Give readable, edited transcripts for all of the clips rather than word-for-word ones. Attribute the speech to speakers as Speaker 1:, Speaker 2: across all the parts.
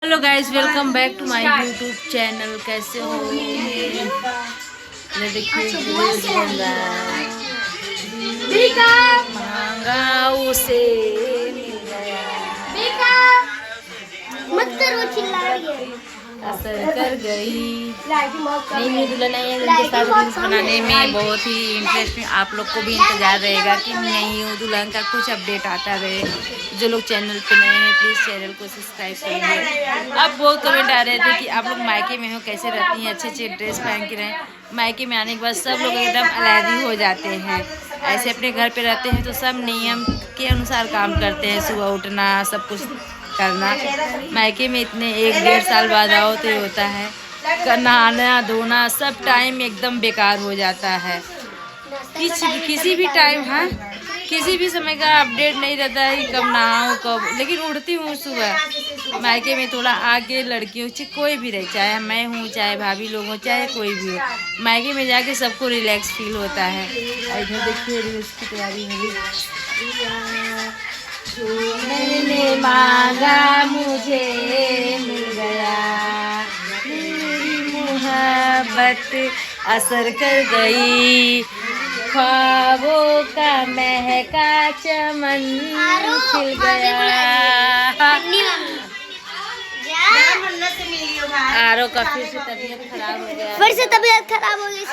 Speaker 1: Hello guys, welcome back to my YouTube channel. कैसे हो? ये देखिए ड्रेस बन रहा है, महंगा उसे मिल गया,
Speaker 2: मत करो, चिल्ला रही है।
Speaker 1: असर कर गई। नई नई दुल्हन आई है जिनके साथ रील्स बनाने में बहुत ही इंटरेस्ट में। आप लोग को भी इंतजार रहेगा कि नई दुल्हन का कुछ अपडेट आता रहे। जो लोग चैनल पे नए हैं प्लीज़ चैनल को सब्सक्राइब करिए। अब बहुत कमेंट आ रहे थे कि आप लोग मायके में हो, कैसे रहती हैं, अच्छे अच्छे ड्रेस पहन के रहें। मायके में आने के बाद सब लोग एकदम अलग हो जाते हैं। ऐसे अपने घर पे रहते हैं तो सब नियम के अनुसार काम करते हैं, सुबह उठना, सब कुछ करना। मायके में इतने 1-1.5 साल बाद आओ तो ये होता है, नहाना धोना सब टाइम एकदम बेकार हो जाता है। किसी भी टाइम, हाँ, किसी भी समय का अपडेट नहीं रहता है कि कब नहाऊँ कब। लेकिन उठती हूँ सुबह। मायके में थोड़ा आगे लड़कियों से कोई भी रहे, चाहे मैं हूँ, चाहे भाभी लोग हों, चाहे कोई भी हो, मायके में जाके सबको रिलैक्स फील होता है। इधर देखिए रील्स की तैयारी हो रही। मैंने मांगा मुझे मिल गया, मेरी मोहब्बत असर कर गई, ख्वाबों का महका चमन खिल गया। आरो का फिर से तबीयत खराब हो गया,
Speaker 2: फिर से तबीयत खराब हो गई।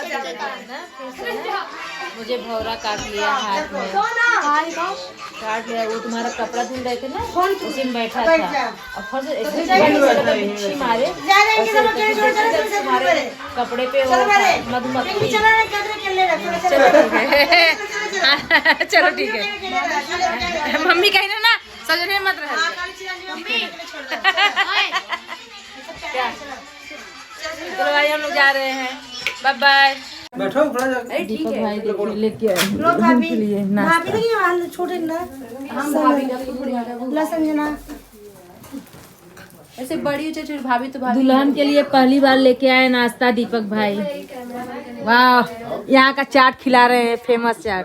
Speaker 1: मुझे भौरा काट लिया हाथ में, काट लिया। वो तुम्हारा कपड़ा धुल रहे थे ना, उसी में बैठा था और फर्स्ट ऐसे मारे तुम्हारे कपड़े पे मधुमक्खी। चलो ठीक है, मम्मी कही ना सजने मत रहे। चलो भाई हम लोग जा रहे हैं, बाय बाय।
Speaker 3: बैठो खड़ा जा।
Speaker 1: दीपक भाई देखिए लेके आए के लिए नाश्ता।
Speaker 2: छोटे ना हम भाभी का संजना
Speaker 1: ऐसे बड़ी छोटी भाभी तो भाभी दुल्हन के लिए पहली बार लेके आए नाश्ता दीपक भाई। वाह, यहाँ का चाट खिला रहे हैं, फेमस चाट।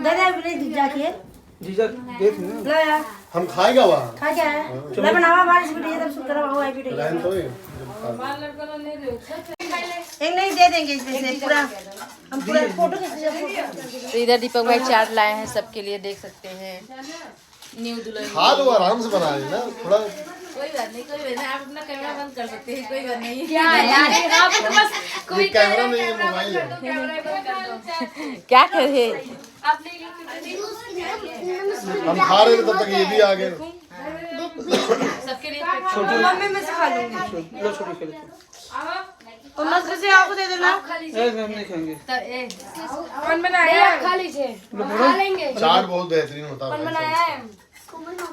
Speaker 2: दादा जीजा के
Speaker 3: जीजा देख ना,
Speaker 2: यार
Speaker 4: हम खाएगा वहाँ
Speaker 2: खा क्या है? ले बनावा बारिश बिटिया तब सुन करा हुआ है बिटिया।
Speaker 4: रहन तो ही।
Speaker 2: एक नहीं दे देंगे इसमें से पूरा, हम पूरा फोटो
Speaker 1: तो इधर दीपक भाई चाट लाए हैं सबके लिए, देख सकते हैं। न्यू दुल्हन
Speaker 4: खा लो, आराम से बना लेना थोड़ा।
Speaker 1: कोई बात नहीं, कोई बात नहीं, आप अपना कैमरा बंद कर सकते हैं, कोई बात नहीं।
Speaker 4: क्या कैमरा नहीं है, मोबाइल है।
Speaker 1: क्या करे,
Speaker 4: हम खा रहे थे तब तक ये भी आ गए।
Speaker 1: सबके लिए
Speaker 2: मम्मी में से खा लूंगी।
Speaker 3: लो छोटी खेल
Speaker 2: और नजर से आपको दे देना।
Speaker 3: हम नहीं खाएंगे।
Speaker 2: कौन बनाया है? खा लीजिए, खा लेंगे।
Speaker 4: चाट बहुत बेहतरीन होता
Speaker 2: कौन
Speaker 4: है।
Speaker 2: बनाया है?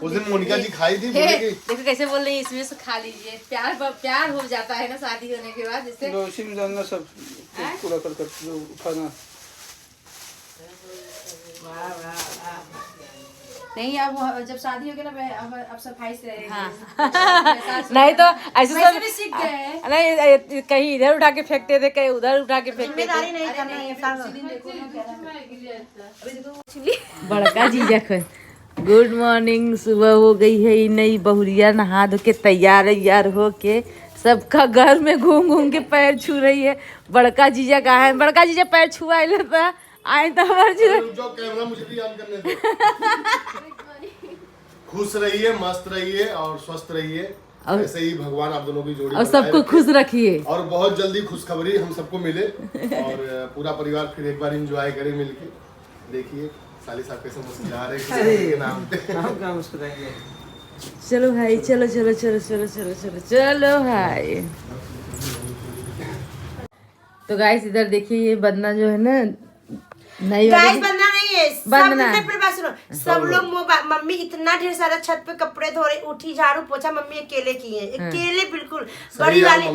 Speaker 4: उस दिन मोनिका जी खाई थी, बोले कि
Speaker 1: देखो कैसे बोल रही है, इसमें से खा लीजिए। प्यार हो जाता है ना शादी होने के बाद, इससे
Speaker 3: लो इसी में जानना सब पूरा कर कर जो खाना।
Speaker 1: नहीं, अब जब शादी होगी ना अब सफाई से रहेगी। हाँ। नहीं तो ऐसे सब भी सीख गए हैं। नहीं, कहीं इधर उठा के फेंकते थे, कहीं उधर उठा के फेंकते थे।
Speaker 2: नहीं करना है
Speaker 1: बड़का जीजा खन गुड मॉर्निंग। सुबह हो गई है, नई बहुरिया नहा धो के तैयार हो के सबका घर में घूम घूम के पैर छू रही है। बड़का जीजा कहाँ है? बड़का जीजा पैर छुआ लेता आए तो
Speaker 4: जो कैमरा मुझे भी ऑन करने दो। खुश रहिए, मस्त रहिए और स्वस्थ रहिए। ऐसे ही भगवान आप दोनों की जोड़ी
Speaker 1: और सबको खुश रखिए।
Speaker 4: और बहुत जल्दी खुशखबरी हम सबको मिले और पूरा परिवार फिर एक बार एंजॉय करे मिलके। देखिए साली साहब कैसे मुस्कुरा रहे हैं नाम पे।
Speaker 3: हम क्या मुस्कुराएंगे।
Speaker 1: चलो भाई, चलो चलो चलो चलो चलो चलो चलो भाई। तो गाइस इधर देखिए, ये बंदा जो है ना नहीं
Speaker 2: गाइस बनना नहीं है,
Speaker 1: बनना
Speaker 2: सब लोग मोबाइल। मम्मी इतना ढेर सारा छत पे कपड़े धो रही, उठी झाड़ू पोछा मम्मी अकेले की है, अकेले बिल्कुल। बड़ी वाली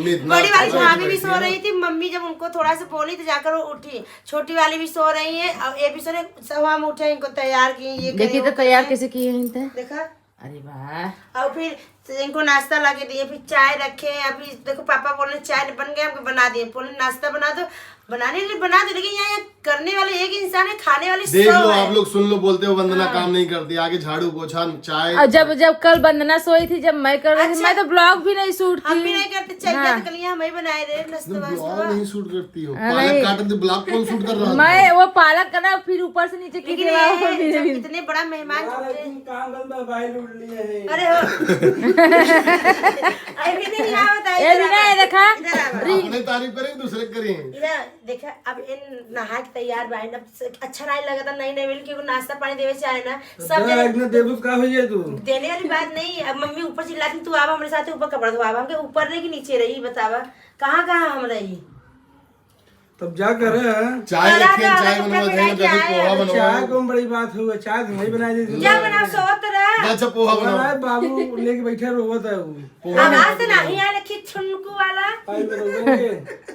Speaker 2: भाभी भी सो रही थी, मम्मी जब उनको थोड़ा सा बोली तो जाकर वो उठी। छोटी वाली भी सो रही है और ये भी सो रहे, सब हम उठे इनको तैयार किए। ये
Speaker 1: देखिए तो तैयार कैसे किए हैं?
Speaker 2: देखा,
Speaker 1: अरे वाह।
Speaker 2: और फिर इनको नाश्ता ला के दिए, फिर चाय रखे। अभी देखो पापा बोले चाय बन गया, हमको बना दिए, बोले नाश्ता बना दो, बनाने के लिए बना दो, लेकिन यहाँ करने वाले एक इंसान है, खाने वाले
Speaker 4: देख
Speaker 2: 100
Speaker 4: लो
Speaker 2: है।
Speaker 4: आप लोग सुन लो, बोलते हो वंदना काम नहीं करती, आगे झाड़ू पोछा चाय।
Speaker 1: और जब कल वंदना सोई थी, जब मैं कर रही थी, मैं तो ब्लॉग भी नहीं शूट
Speaker 2: हम भी
Speaker 1: की।
Speaker 2: नहीं करते, चाहिए तो कल हम ही बनाए रहे नाश्ता
Speaker 4: ब्लॉग
Speaker 2: वास्ता।
Speaker 4: नहीं शूट करती हो, पालक काटते ब्लॉग कौन शूट कर रहा है?
Speaker 1: मैं वो पालक करना, फिर ऊपर से नीचे की
Speaker 2: लेकिन ये जब इतने बड़ा मेहमान अरे हो अभी नहीं यहाँ बताइए,
Speaker 1: ये भी नहीं देखा।
Speaker 2: इधर आओ।
Speaker 4: अपने तारीफ करें दूसरे करें।
Speaker 2: इधर देखा, अब इन नहा के तैयार भाई ना, अच्छा नहीं लगा था, नहीं मिल क्योंकि नाश्ता पानी देवे से आए ना सब जगह
Speaker 3: देबू का हो जाए तू
Speaker 2: देने वाली बात नहीं। अब मम्मी ऊपर चिल्लाती तू आवा हमारे साथ, ऊपर कपड़ा धोवा, हमके ऊपर रही कि नीचे रही बतावा, कहाँ कहाँ हम रही।
Speaker 3: तब जा कर
Speaker 4: चाय रखे, चाय बनवा देंगे, जैसे पोहा बनवा।
Speaker 3: चाय कौन बड़ी बात हुआ, चाय नहीं बनाई देती
Speaker 2: क्या बना सोवत रहा,
Speaker 4: अच्छा पोहा बनाओ।
Speaker 3: बाबू लेके बैठे रोवत है वो
Speaker 2: आवाज तो नहीं आ रखी छुनकू वाला,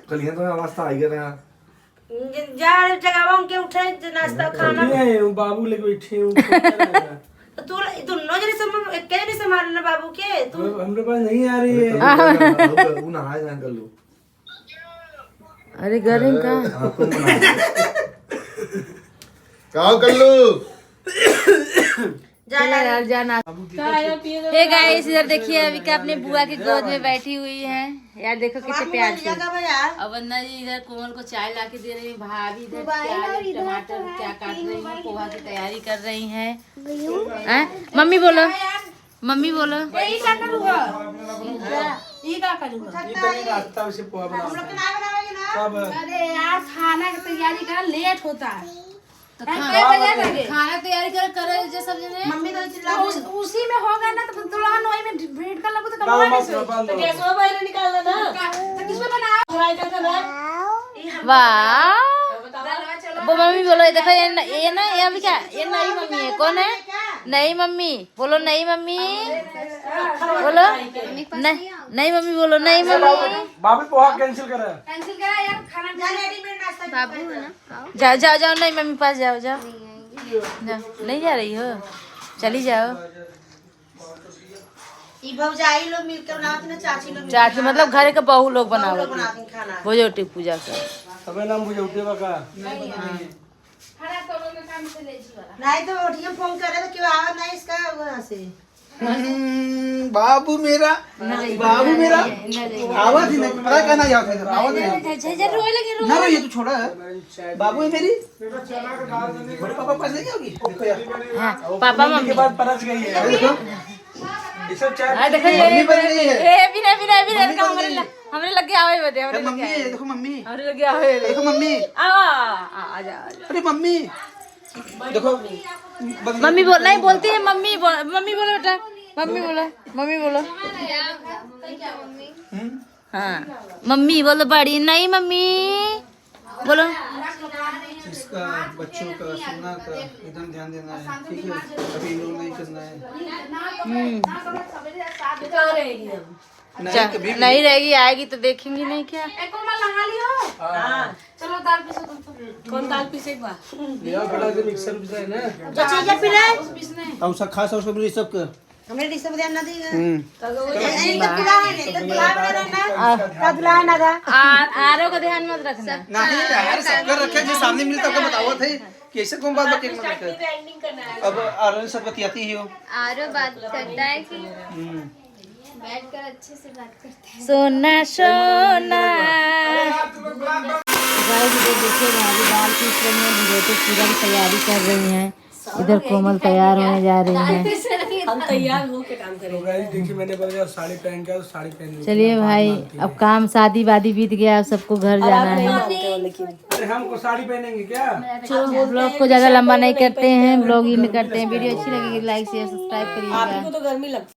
Speaker 5: कलियां तो आवाज तो आई गया
Speaker 2: जा जगह उनके उठे नाश्ता खाना।
Speaker 3: बाबू लेके बैठे
Speaker 2: तो तू दोनों जने संभाल, एक जने संभालना बाबू के तू।
Speaker 3: हमरे पास नहीं आ रही है।
Speaker 5: वो नहाए जाए कर लो।
Speaker 1: अरे गर्म का
Speaker 4: कहाँ कर लो
Speaker 1: यार जाना। हे गाइस, इधर देखिए अविका अपने बुआ की गोद में बैठी हुई है। यार देखो कितने प्यार से। अब वंदना जी इधर कोमल को चाय ला के दे रही है, भाभी इधर प्याज टमाटर क्या काट रही है, पोहा की तैयारी कर रही है। मम्मी बोलो, मम्मी बोलो।
Speaker 3: नाश्ता उसे पोहा बना।
Speaker 6: अरे यार खाना की तैयारी कर, लेट होता है
Speaker 1: तो खाना तैयारी करे जो सब जने।
Speaker 2: मम्मी तो चिल्ला
Speaker 6: उसी में होगा ना, तो दुल्हन वही में भेंट कर लगो तो कमाने से
Speaker 2: गैसवा बाहर निकाल दो ना,
Speaker 6: तो किसमें बनाओ
Speaker 2: फ्राई करके ना।
Speaker 1: वाह, वो मम्मी बोलो, ये देखो ये ना ये अभी क्या, ये नई मम्मी है। कौन है नई मम्मी? बोलो नई मम्मी, बोलो नई मम्मी, बोलो नई मम्मी।
Speaker 3: बाबू पोहा कैंसिल करा।
Speaker 6: कैंसिल करा यार, खाना
Speaker 1: जाओ जाओ जाओ, नई मम्मी पास जाओ जाओ जाओ। नहीं जा रही हो, चली जाओ।
Speaker 2: ई भौजाई लोग मिलकर बनाते ना, चाची लोग
Speaker 1: चाची मतलब घर के बहू लोग बनाओ
Speaker 2: बनाते हैं खाना।
Speaker 1: भोजोटी पूजा कर।
Speaker 3: सबे नाम बुझे उठे बका।
Speaker 6: खाना तो लोग काम से ले जी वाला।
Speaker 2: नहीं तो ओटीएम फोन करे तो क्यों आवाज नहीं इसका वहां से।
Speaker 3: बाबू मेरा आवाज ही नहीं पता कहना याद है आवाज
Speaker 1: रोए लगे
Speaker 3: ना ये तो छोड़ा है। बाबू है मेरी बड़े पापा पास नहीं होगी। देखो यार
Speaker 1: पापा मम्मी
Speaker 3: के बाद परस गई है। देखो ये सब चाय
Speaker 1: देखो
Speaker 3: मम्मी बन गई है।
Speaker 1: ए बिना बिना बिना हमने लग गया आवे बते, हमने लग
Speaker 3: मम्मी
Speaker 1: गया,
Speaker 3: देखो मम्मी
Speaker 1: हमने लग गया आवे।
Speaker 3: देखो मम्मी
Speaker 1: आ जा।
Speaker 3: अरे मम्मी देखो
Speaker 1: मम्मी बोल नहीं बोलती है, मम्मी मम्मी बोलो बेटा, मम्मी बोलो, मम्मी बोलो। हाँ मम्मी बोलो, बड़ी नहीं मम्मी बोलो।
Speaker 3: इसका बच्चों का सुनना का एकदम ध्यान देना है, ठीक है? अभी लोग नहीं करना है। नहीं कभी
Speaker 1: नहीं रहेगी, आएगी तो देखेंगी नहीं क्या।
Speaker 6: कोमल नहा लियो। चलो दाल पीसो तुम।
Speaker 2: कौन दाल पीसेगा?
Speaker 3: लिया बड़ा से मिक्सर पिसा है ना।
Speaker 2: जो चीज पिलाए
Speaker 6: पीसने
Speaker 3: और सब खास और सब ये सब का
Speaker 2: हमने डिस्टर्ब ध्यान ना देगा। नहीं तो पिला है, नहीं तो पिला ना का पिला ना था।
Speaker 1: आरो का ध्यान मत रखना।
Speaker 3: नहीं यार सबका रखे जो सामने मिलता है बताओ थे कि ऐसे कौन बात बके मत रखे। अब आरन सब बतियाती ही हो।
Speaker 7: आरो बात करता है कि बैठकर अच्छे से बात करता है।
Speaker 1: सोना सोना गाइस, इधर देखिए भाभी दाल पीस रही है, भगोटे पूजा की तैयारी कर रही हैं। इधर कोमल तैयार होने जा रही है।
Speaker 2: हम तैयार हो के काम करेंगे।
Speaker 3: तो गाइस देखिए मैंने बोला साड़ी पहन के साड़ी पहन।
Speaker 1: चलिए भाई, अब काम शादी वादी बीत गया, अब सबको घर जाना है।
Speaker 3: अरे हमको साड़ी पहनेंगे क्या?
Speaker 1: ब्लॉग को ज्यादा लंबा नहीं करते हैं, ब्लॉग इन करते हैं। वीडियो अच्छी लगेगी लाइक शेयर सब्सक्राइब करिएगा।
Speaker 2: आपको तो गर्मी लगती है।